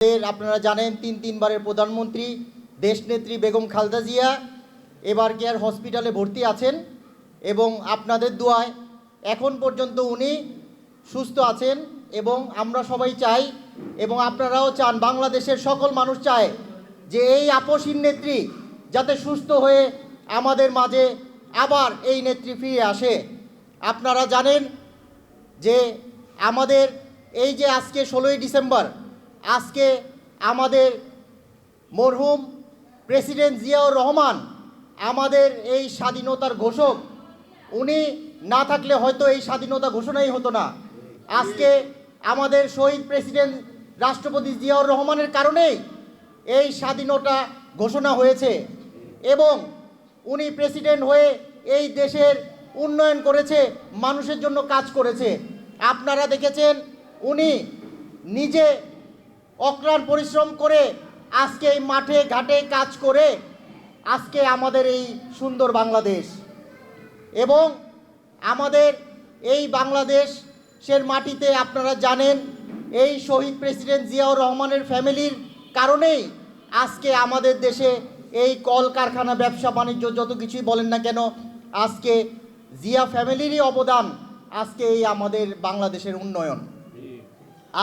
আপনারা জানেন তিনবারের প্রধানমন্ত্রী দেশনেত্রী বেগম খালেদা জিয়া এবার কেয়ার হসপিটালে ভর্তি আছেন এবং আপনাদের দোয়ায় এখন পর্যন্ত উনি সুস্থ আছেন এবং আমরা সবাই চাই এবং আপনারাও চান, বাংলাদেশের সকল মানুষ চায় যে এই আপসহীন নেত্রী যাতে সুস্থ হয়ে আমাদের মাঝে আবার এই নেত্রী ফিরে আসে। আপনারা জানেন যে আমাদের এই যে আজকে 16ই ডিসেম্বর, আজকে আমাদের মরহুম প্রেসিডেন্ট জিয়াউর রহমান আমাদের এই স্বাধীনতার ঘোষক, উনি না থাকলে হয়তো এই স্বাধীনতা ঘোষণাই হতো না। আজকে আমাদের শহীদ প্রেসিডেন্ট রাষ্ট্রপতি জিয়াউর রহমানের কারণেই এই স্বাধীনতা ঘোষণা হয়েছে এবং উনি প্রেসিডেন্ট হয়ে এই দেশের উন্নয়ন করেছে, মানুষের জন্য কাজ করেছে। আপনারা দেখেছেন উনি নিজে অক্লান্ত পরিশ্রম করে আজকে এই মাঠে ঘাটে কাজ করে আজকে আমাদের এই সুন্দর বাংলাদেশ এবং আমাদের এই বাংলাদেশের মাটিতে আপনারা জানেন এই শহীদ প্রেসিডেন্ট জিয়াউর রহমানের ফ্যামিলির কারণেই আজকে আমাদের দেশে এই কলকারখানা, ব্যবসা বাণিজ্য যত কিছুই বলেন না কেন, আজকে জিয়া ফ্যামিলিরই অবদান আজকে এই আমাদের বাংলাদেশের উন্নয়ন।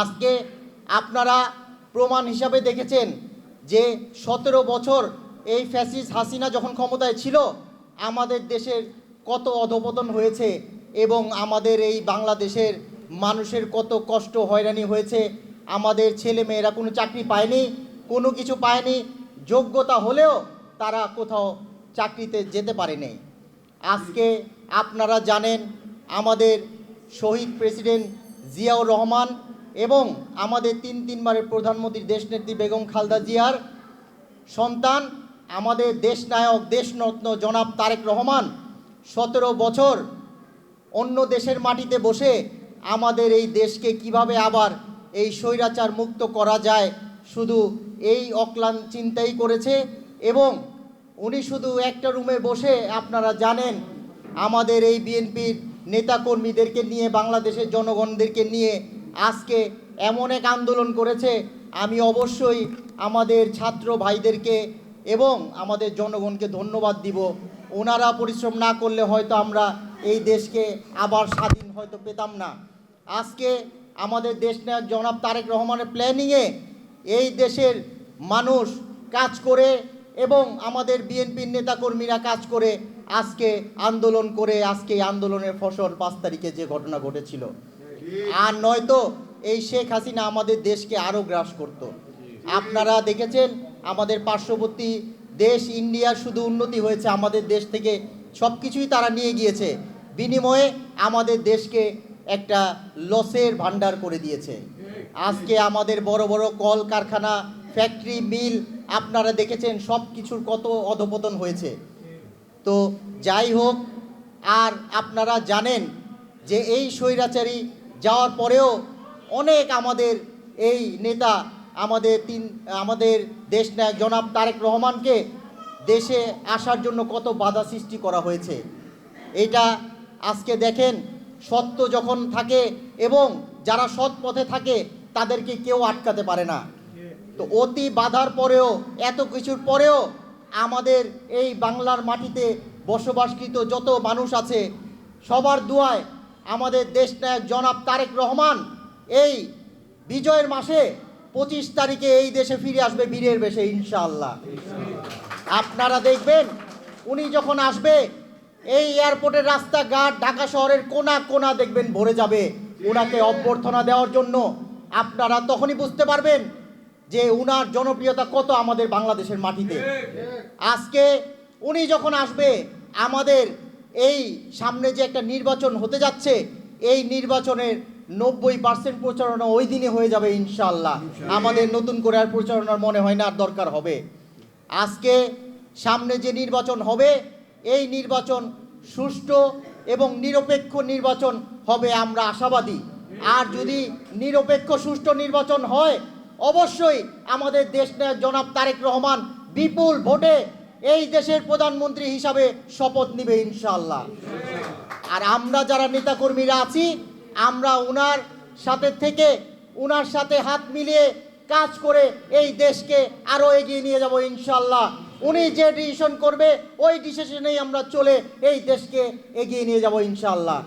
আজকে আপনারা প্রমাণ হিসাবে দেখেছেন যে 17 বছর এই ফ্যাসিস্ট হাসিনা যখন ক্ষমতায় ছিল আমাদের দেশের কত অধঃপতন হয়েছে এবং আমাদের এই বাংলাদেশের মানুষের কত কষ্ট হয়রানি হয়েছে। আমাদের ছেলে মেয়েরা কোনো চাকরি পায়নি, কোনো কিছু পায়নি, যোগ্যতা হলেও তারা কোথাও চাকরিতে যেতে পারেনি। আজকে আপনারা জানেন আমাদের শহীদ প্রেসিডেন্ট জিয়াউর রহমান এবং আমাদের তিনবারের প্রধানমন্ত্রী দেশনেত্রী বেগম খালেদা জিয়ার সন্তান আমাদের দেশনায়ক, দেশরত্ন জনাব তারেক রহমান 17 বছর অন্য দেশের মাটিতে বসে আমাদের এই দেশকে কিভাবে আবার এই স্বৈরাচার মুক্ত করা যায় শুধু এই অক্লান্ত চিন্তাই করেছে এবং উনি শুধু একটা রুমে বসে আপনারা জানেন আমাদের এই বিএনপির নেতাকর্মীদেরকে নিয়ে, বাংলাদেশের জনগণদেরকে নিয়ে আজকে এমন এক আন্দোলন করেছে। আমি অবশ্যই আমাদের ছাত্র ভাইদেরকে এবং আমাদের জনগণকে ধন্যবাদ দিব। ওনারা পরিশ্রম না করলে হয়তো আমরা এই দেশকে আবার স্বাধীন হয়তো পেতাম না। আজকে আমাদের দেশনায়ক জনাব তারেক রহমানের প্ল্যানিংয়ে এই দেশের মানুষ কাজ করে এবং আমাদের বিএনপির নেতাকর্মীরা কাজ করে আজকে আন্দোলন করে আজকে এই আন্দোলনের ফসল 5 তারিখে যে ঘটনা ঘটেছিল, আর নয়তো এই শেখ হাসিনা আমাদের দেশকে আরও গ্রাস করত। আপনারা দেখেছেন আমাদের পার্শ্ববর্তী দেশ ইন্ডিয়ার শুধু উন্নতি হয়েছে, আমাদের দেশ থেকে সব কিছুই তারা নিয়ে গিয়েছে, বিনিময়ে আমাদের দেশকে একটা লসের ভান্ডার করে দিয়েছে। আজকে আমাদের বড় বড় কল কারখানা, ফ্যাক্টরি, মিল আপনারা দেখেছেন সব কিছুর কত অধঃপতন হয়েছে। তো যাই হোক, আর আপনারা জানেন যে এই স্বৈরাচারী যাওয়ার পরেও অনেক আমাদের এই নেতা আমাদের দেশনায়ক জনাব তারেক রহমানকে দেশে আসার জন্য কত বাধা সৃষ্টি করা হয়েছে। এটা আজকে দেখেন, সত্য যখন থাকে এবং যারা সৎ পথে থাকে তাদেরকে কেউ আটকাতে পারে না। তো অতি বাধার পরেও, এত কিছুর পরেও আমাদের এই বাংলার মাটিতে বসবাসকৃত যত মানুষ আছে সবার দোয়ায় আমাদের দেশনায়ক জনাব তারেক রহমান এই বিজয়ের মাসে 25 তারিখে এই দেশে ফিরে আসবে বীরের বেশে ইনশাআল্লাহ। আপনারা দেখবেন উনি যখন আসবে এই এয়ারপোর্টের রাস্তাঘাট, ঢাকা শহরের কোনা কোনা দেখবেন ভরে যাবে ওনাকে অভ্যর্থনা দেওয়ার জন্য। আপনারা তখনই বুঝতে পারবেন যে উনার জনপ্রিয়তা কত আমাদের বাংলাদেশের মাটিতে। আজকে উনি যখন আসবে আমাদের এই সামনে যে একটা নির্বাচন হতে যাচ্ছে, এই নির্বাচনের 90% প্রচারণা ওই দিনে হয়ে যাবে ইনশাআল্লাহ। আমাদের নতুন করে আর প্রচারণার মনে হয় না আর দরকার হবে। আজকে সামনে যে নির্বাচন হবে এই নির্বাচন সুষ্ঠু এবং নিরপেক্ষ নির্বাচন হবে, আমরা আশাবাদী। আর যদি নিরপেক্ষ সুষ্ঠু নির্বাচন হয় অবশ্যই আমাদের দেশনায়ক জনাব তারেক রহমান বিপুল ভোটে এই দেশের প্রধানমন্ত্রী হিসাবে শপথ নেবে ইনশাআল্লাহ। আর আমরা যারা নেতাকর্মীরা আছি আমরা ওনার সাথে থেকে ওনার সাথে হাত মিলিয়ে কাজ করে এই দেশকে আরও এগিয়ে নিয়ে যাব ইনশাল্লাহ। উনি যে ডিসিশন করবে ওই ডিসিশনেই আমরা চলে এই দেশকে এগিয়ে নিয়ে যাব ইনশাল্লাহ।